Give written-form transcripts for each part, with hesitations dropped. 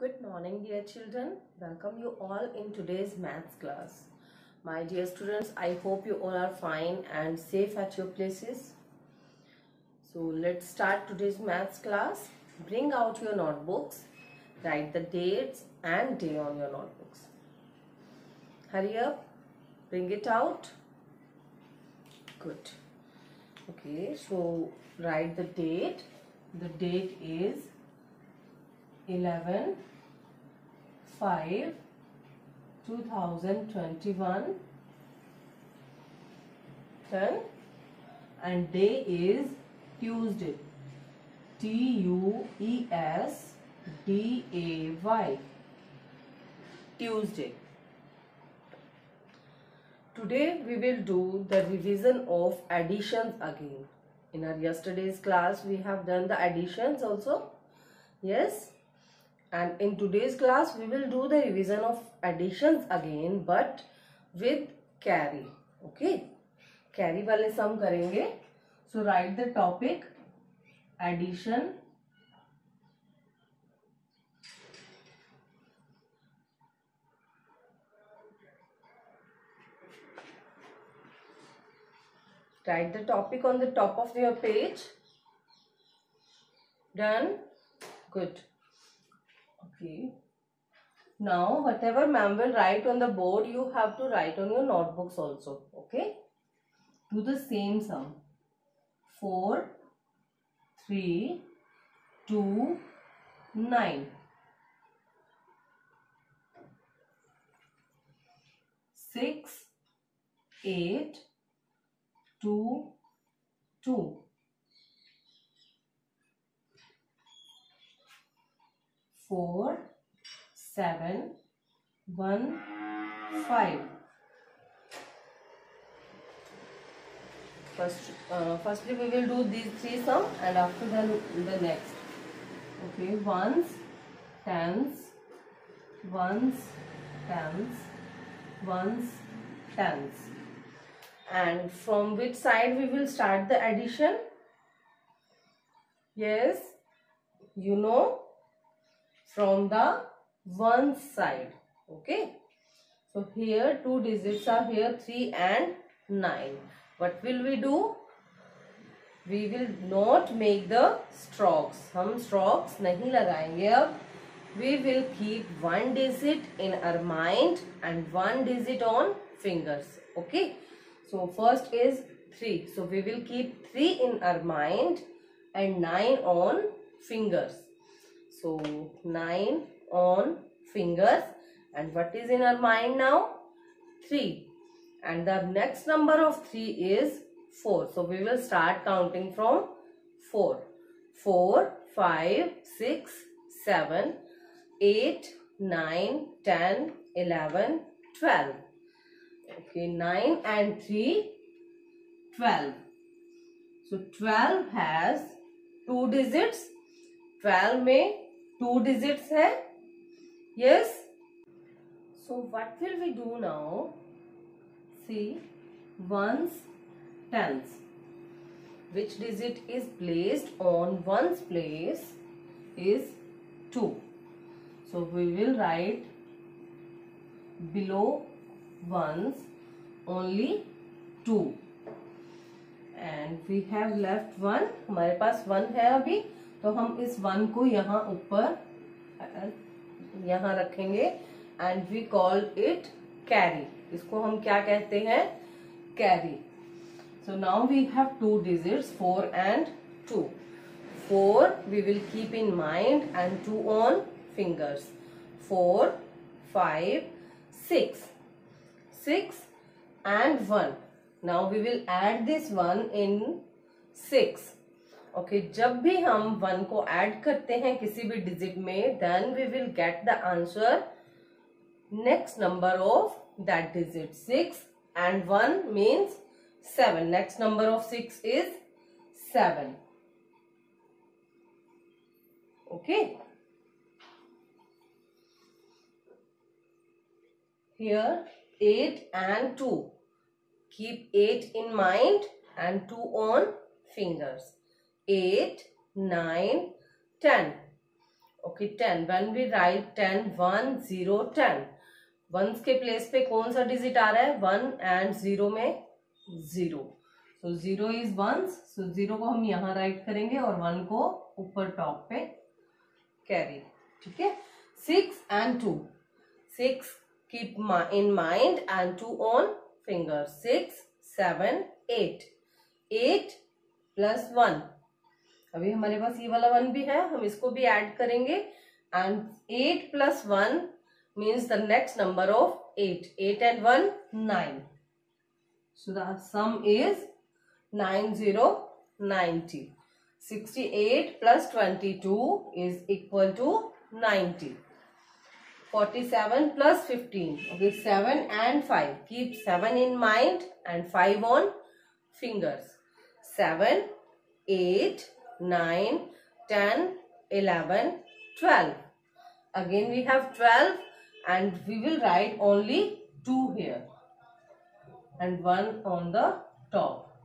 Good morning, dear children. Welcome you all in today's maths class. My dear students, I hope you all are fine and safe at your places. So let's start today's maths class. Bring out your notebooks. Write the dates and day on your notebooks. Hurry up. Bring it out. Good. Okay, so write the date. The date is 11/5/2021. Done. And day is Tuesday. TUESDAY. Tuesday. Today we will do the revision of additions again. In our yesterday's class we have done the additions also. Yes. And in today's class we will do the revision of additions again, but with carry. Okay, carry वाले sum करेंगे. So write the topic addition. Write the topic on the top of your page. Done. Good. Okay. Now whatever ma'am will write on the board, you have to write on your notebooks also. Okay. Do the same sum. 4, 3, 2, 9. 6, 8, 2, 2. 4, 7, 1, 5. Firstly we will do these three sum and after that the next. Okay, ones, tens, ones, tens, ones, tens. And from which side we will start the addition? Yes, you know, from the ones side. Okay, so here two digits are here, 3 and 9. What will we do? We will not make the strokes. हम strokes नहीं लगाएंगे अब. We will keep one digit in our mind and one digit on fingers. Okay, so first is 3. So we will keep 3 in our mind and 9 on fingers. So 9 on fingers, and what is in our mind now? 3. And the next number of 3 is 4. So we will start counting from 4. 4, 5, 6, 7, 8, 9, 10, 11, 12. Okay, 9 and 3, 12. So 12 has 2 digits. 12 में 2 digits है. Yes. So what will we do now? See, ones, tens. Which digit is placed on ones place is 2. So we will write below ones only 2. And we have left 1. हमारे पास 1 है अभी, तो हम इस 1 को यहाँ ऊपर यहाँ रखेंगे and we call it carry. इसको हम क्या कहते हैं? Carry. So now we have 2 digits, 4 and 2. 4 we will keep in mind and 2 on fingers. 4, 5, 6. 6 and 1. Now we will add this 1 in 6. Okay, जब भी हम 1 को add करते हैं किसी भी digit में, then we will get the answer next number of that digit. 6 and 1 means 7. Next number of 6 is 7. Okay. Here 8 and 2. Keep 8 in mind and 2 on fingers. 8, 9, 10. Okay 10. When we write 10, 1 0 10, ones के place पे कौन सा digit आ रहा है? 1 and 0 में 0. सो 0 is once. सो 0 को हम यहाँ राइट करेंगे और 1 को ऊपर टॉप पे कैरी. ठीक है. 6 and 2. 6 keep in mind and 2 on finger. 6 7 8. 8 plus 1. अभी हमारे पास ये वाला 1 भी है, हम इसको भी ऐड करेंगे. And 8 plus 1 means the next number of 8. 8 and 1 9. So the sum is 90. 68 plus 22 is equal to 90. 47 plus 15. Okay, 7 and 5. Keep 7 in mind and 5 on fingers. 7, 8, 9, 10, 11, 12. Again we have 12 and we will write only 2 here and 1 on the top.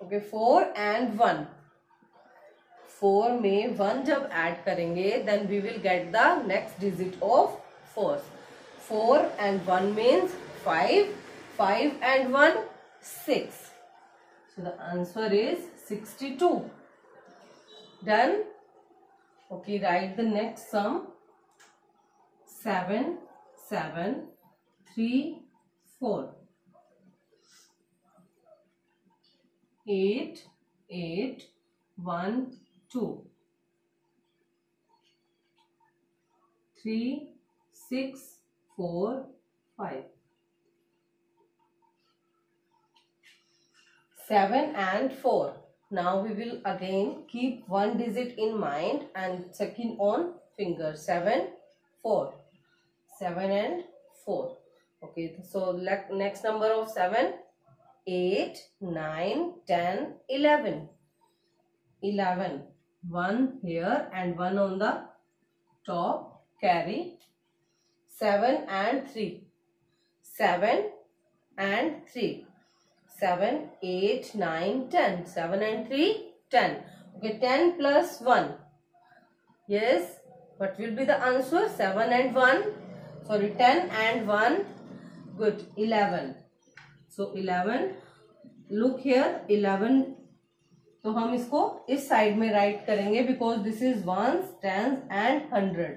Okay, 4 and 1. 4 में 1 जब add करेंगे then we will get the next digit of 4. 4 and 1 means 5. 5 and 1 6. So the answer is 62. Done. Okay, write the next sum. 7 7 3 4. 8 8 1 2. 3 6 4 5. 7 and 4. Now we will again keep one digit in mind and second on finger. 7 4. 7 and 4. Okay, so next number of 7. 8 9 10 11. 11. 1 here and 1 on the top. Carry. 7 and 3. 7 and 3. 7 8 9 10. 7 and 3 10. Okay, 10 plus 1. Yes, what will be the answer? 7 and 1. Sorry, 10 and 1. Good. 11. So 11. Look here. 11. तो हम इसको इस side में write करेंगे because this is ones, tens and 100.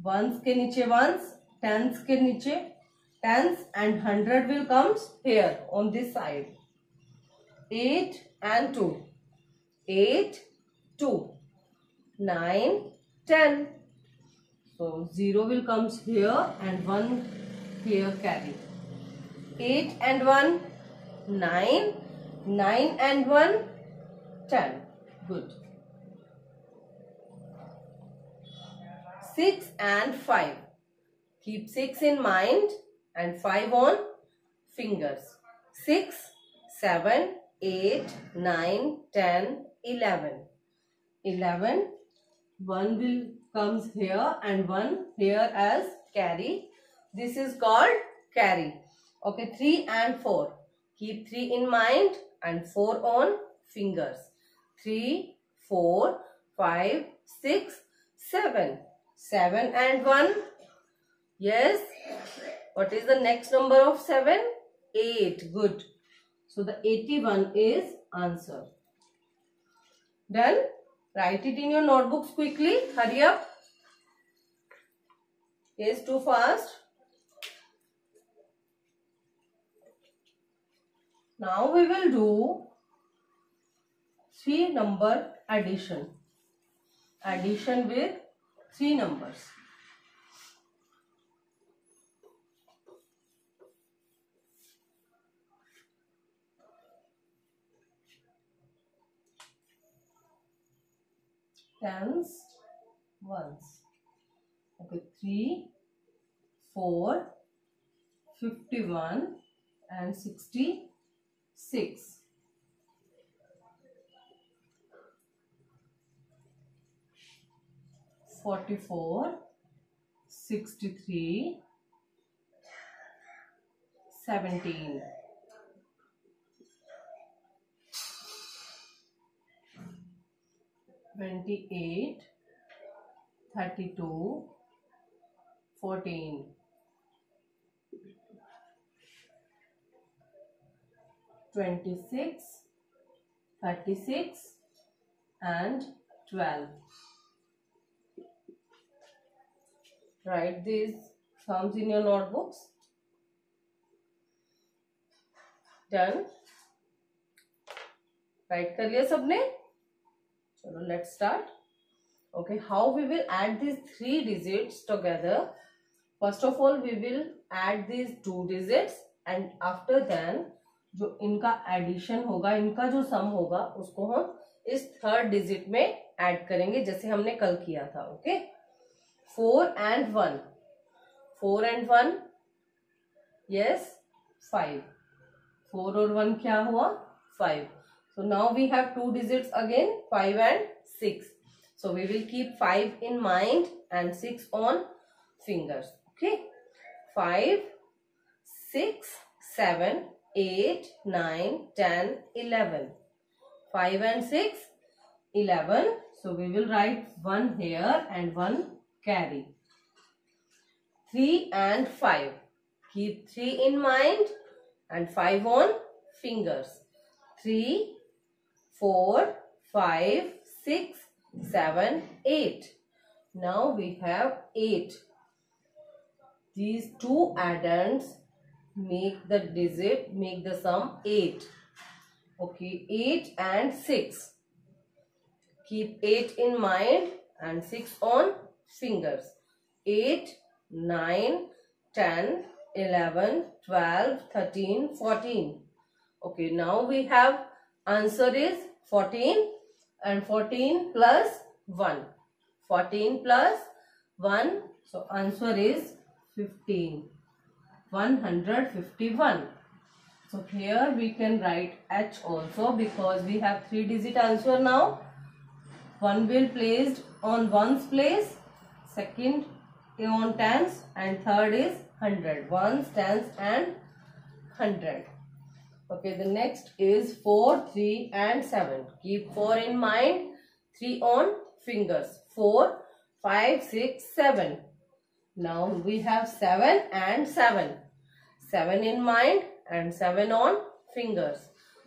Ones के नीचे once, tense के नीचे tens and 100 will comes here on this side. 8 and 2. 8 2. 9 10. So 0 will comes here and 1 here carry. 8 and 1 9. 9 and 1 10. Good. 6 and 5. Keep 6 in mind and 5 on fingers. 6 7 8 9 10 11. 11. 1 will comes here and 1 here as carry. This is called carry. Okay, 3 and 4. Keep 3 in mind and 4 on fingers. 3 4 5 6 7. 7 and 1. Yes. What is the next number of 7? 8. Good. So the 81 is answer. Done. Write it in your notebooks quickly. Hurry up. Yes, too fast. Now we will do 3 number addition. Addition with 3 numbers. Tens, ones. Okay, 3, 4, 51 and 66. 44, 63, 17. 28, 32, 14, 26, 36 and 12. Write these sums in your notebooks. Done. Write कर लिया सबने? चलो let's start. Okay, how we will add these 3 digits together? First of all, we will add these 2 digits and after then जो इनका addition होगा, इनका जो सम होगा उसको हम इस 3rd डिजिट में ऐड करेंगे जैसे हमने कल किया था. Okay, 4 and 1, 4 and 1, yes, 5. 4 और 1 क्या हुआ? 5. So now we have 2 digits again, 5 and 6. So we will keep 5 in mind and 6 on fingers. Okay, 5, 6, 7, 8, 9, 10, 11. 5 and 6, 11. So we will write 1 here and 1 carry. 3 and 5. Keep 3 in mind and 5 on fingers. 3, 4, 5, 6, 7, 8. Now we have 8. These 2 addends make the sum 8. Okay, 8 and 6. Keep 8 in mind and 6 on fingers. 8, 9, 10, 11, 12, 13, 14. Okay, now we have answer is 14 and 14 plus 1. 14 plus 1. So answer is 15. 151. So here we can write H also because we have 3 digit answer now. 1 will placed on 1's place, second on tens and third is 100. 1s, tens and 100. Okay, the next is 4, 3 and 7. Keep 4 in mind, 3 on fingers. 4, 5, 6, 7. Now we have 7 and 7. 7 in mind and 7 on fingers.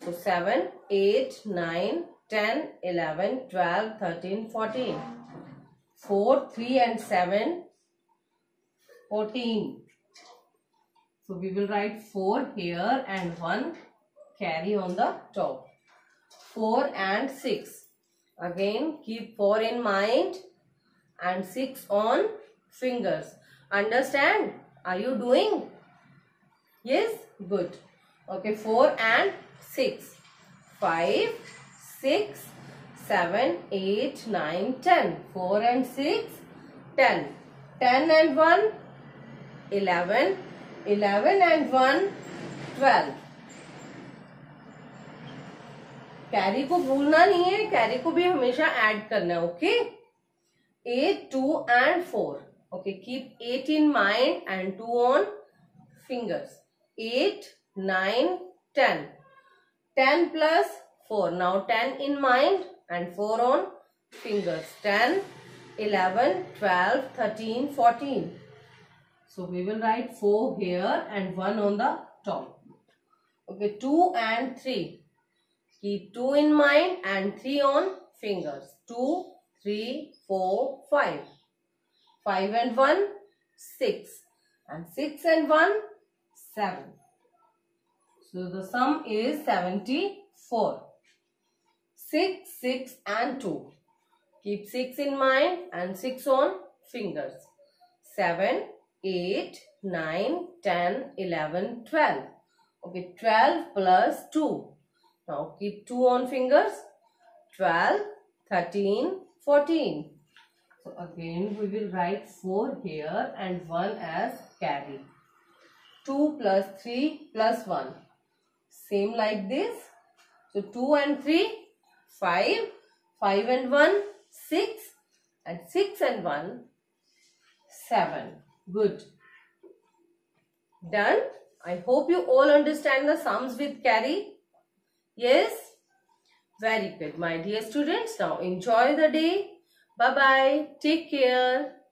So 7, 8, 9, 10, 11, 12, 13, 14. 4, 3 and 7, 14. So we will write 4 here and 1 carry on the top. 4 and 6. Again keep 4 in mind and 6 on fingers. Understand? Are you doing? Yes? Good. Okay, 4 and 6. 5, 6, 7, 8, 9, 10. 4 and 6, 10. 10 and 1, 11. 11 and 1, 12. Carry को भूलना नहीं है, carry को भी हमेशा add करना है. Okay, 8, 2 and 4. Okay, keep 8 in mind and 2 on fingers. 8, 9, 10. 10 plus 4. Now 10 in mind and 4 on fingers. 10, 11, 12, 13, 14. So we will write 4 here and 1 on the top. Okay, 2 and 3. Keep 2 in mind and 3 on fingers. 2, 3, 4, 5. 5 and 1, 6. And 6 and 1, 7. So the sum is 74. 6, 6 and 2. Keep 6 in mind and 6 on fingers. 7, 8, 9, 10, 11, 12. Okay, 12 plus 2. Now keep 2 on fingers. 12, 13, 14. So again we will write 4 here and 1 as carry. 2 plus 3 plus 1. Same like this. So 2 and 3, 5. 5 and 1, 6. And 6 and 1, 7. Good. Done. I hope you all understand the sums with carry. Yes? Very good, my dear students. Now enjoy the day. Bye bye. Take care.